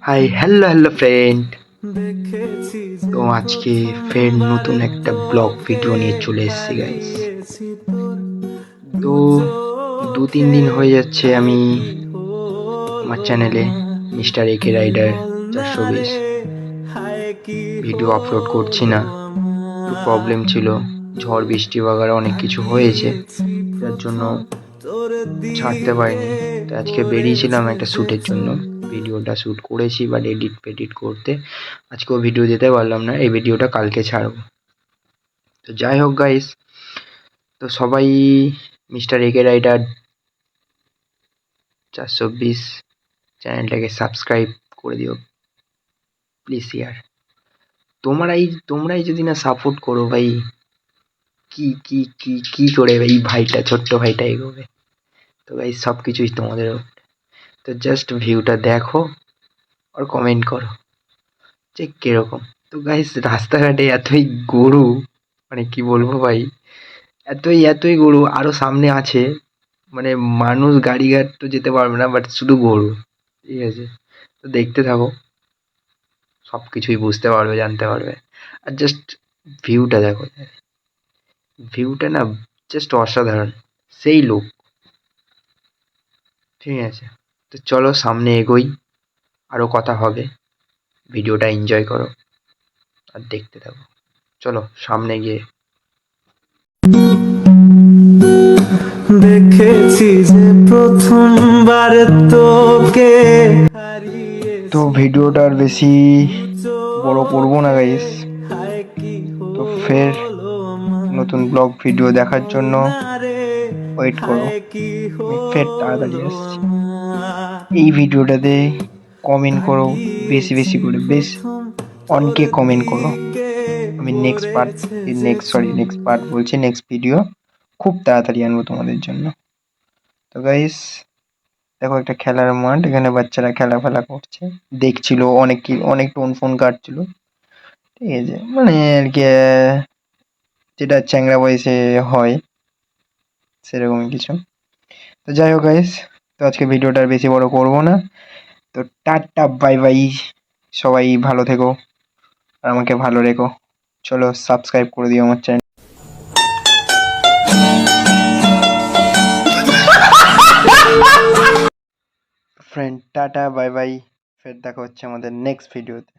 Hi hello hello friend. তো আজকে ফের নতুন একটা ব্লগ ভিডিও নিয়ে চলে এসেছি গাইস। তো 2-3 দিন হয়ে যাচ্ছে আমি আমার চ্যানেলে মিস্টার একে রাইডার 420 ভিডিও আপলোড করছি না। একটু প্রবলেম ছিল, ঝড় বৃষ্টি বাগারে অনেক কিছু হয়েছে, যার জন্য ছাড়তে পারিনি। তো আজকে বেরিয়েছিলাম একটা শ্যুটের জন্য, ভিডিওটা শ্যুট করেছি, বাট এডিট করতে আজকেও ভিডিও দিতে পারলাম না। এই ভিডিওটা কালকে ছাড়বো। তো যাই হোক গাইস, তো সবাই মিস্টার একে রাইডার 420 চ্যানেলটাকে সাবস্ক্রাইব করে দিও প্লিজ ইয়ার। তোমরাই যদি না সাপোর্ট করো ভাই, কি করে এই ভাইটা, ছোট্ট ভাইটা এগোবে? তো গাইস সব কিছুই তোমাদের ওপর। তো জাস্ট ভিউটা দেখো আর কমেন্ট করো যে কিরকম। তো গাইস রাস্তাঘাটে এতই গরু, মানে কি বলবো ভাই, এতই গরু, আরো সামনে আছে, মানে মানুষ গাড়িঘাট তো যেতে পারবে না, বাট শুধু গরু। ঠিক আছে, তো দেখতে থাকো, সব কিছুই বুঝতে পারবে, জানতে পারবে। আর জাস্ট ভিউটা দেখো, ভিউটা না জাস্ট অসাধারণ, সেই লোক। ঠিক আছে, তো চলো সামনে এগোই, আরো কথা হবে। ভিডিওটা এনজয় করো আর দেখতে থাকো। চলো সামনে গিয়ে দেখেছি যে প্রথমবার তোকে। তো ভিডিওটা আর বেশি বড় করব না গাইস। তো ফের নতুন ব্লগ ভিডিও দেখার জন্য ওয়েট করো, আমি ফের তাড়াতাড়ি আসছি। এই ভিডিওটাতে কমেন্ট করো বেশি বেশি করে, বেশ অনকে কমেন্ট করো। আমি নেক্সট পার্ট বলছি, নেক্সট ভিডিও খুব তাড়াতাড়ি আনবো তোমাদের জন্য। তো গাইস দেখো, একটা খেলার মাঠ, এখানে বাচ্চারা খেলা ফেলা করছে, দেখছিল, অনেক টোন ফোন কাটছিল। ঠিক আছে, মানে আর কি, যেটা চ্যাংড়া বয়সে হয় সেরকমই কিছু। তো যাই হোক গাইস, তো আজকে ভিডিওটা আর বেশি বড় করব না। তো টাটা বাই বাই, সবাই ভালো থেকো আর আমাকে ভালো রেখো। চলো সাবস্ক্রাইব করে দিও আমার channel. Friend tata bye bye, ফের দেখা হচ্ছে আমাদের নেক্সট ভিডিওতে।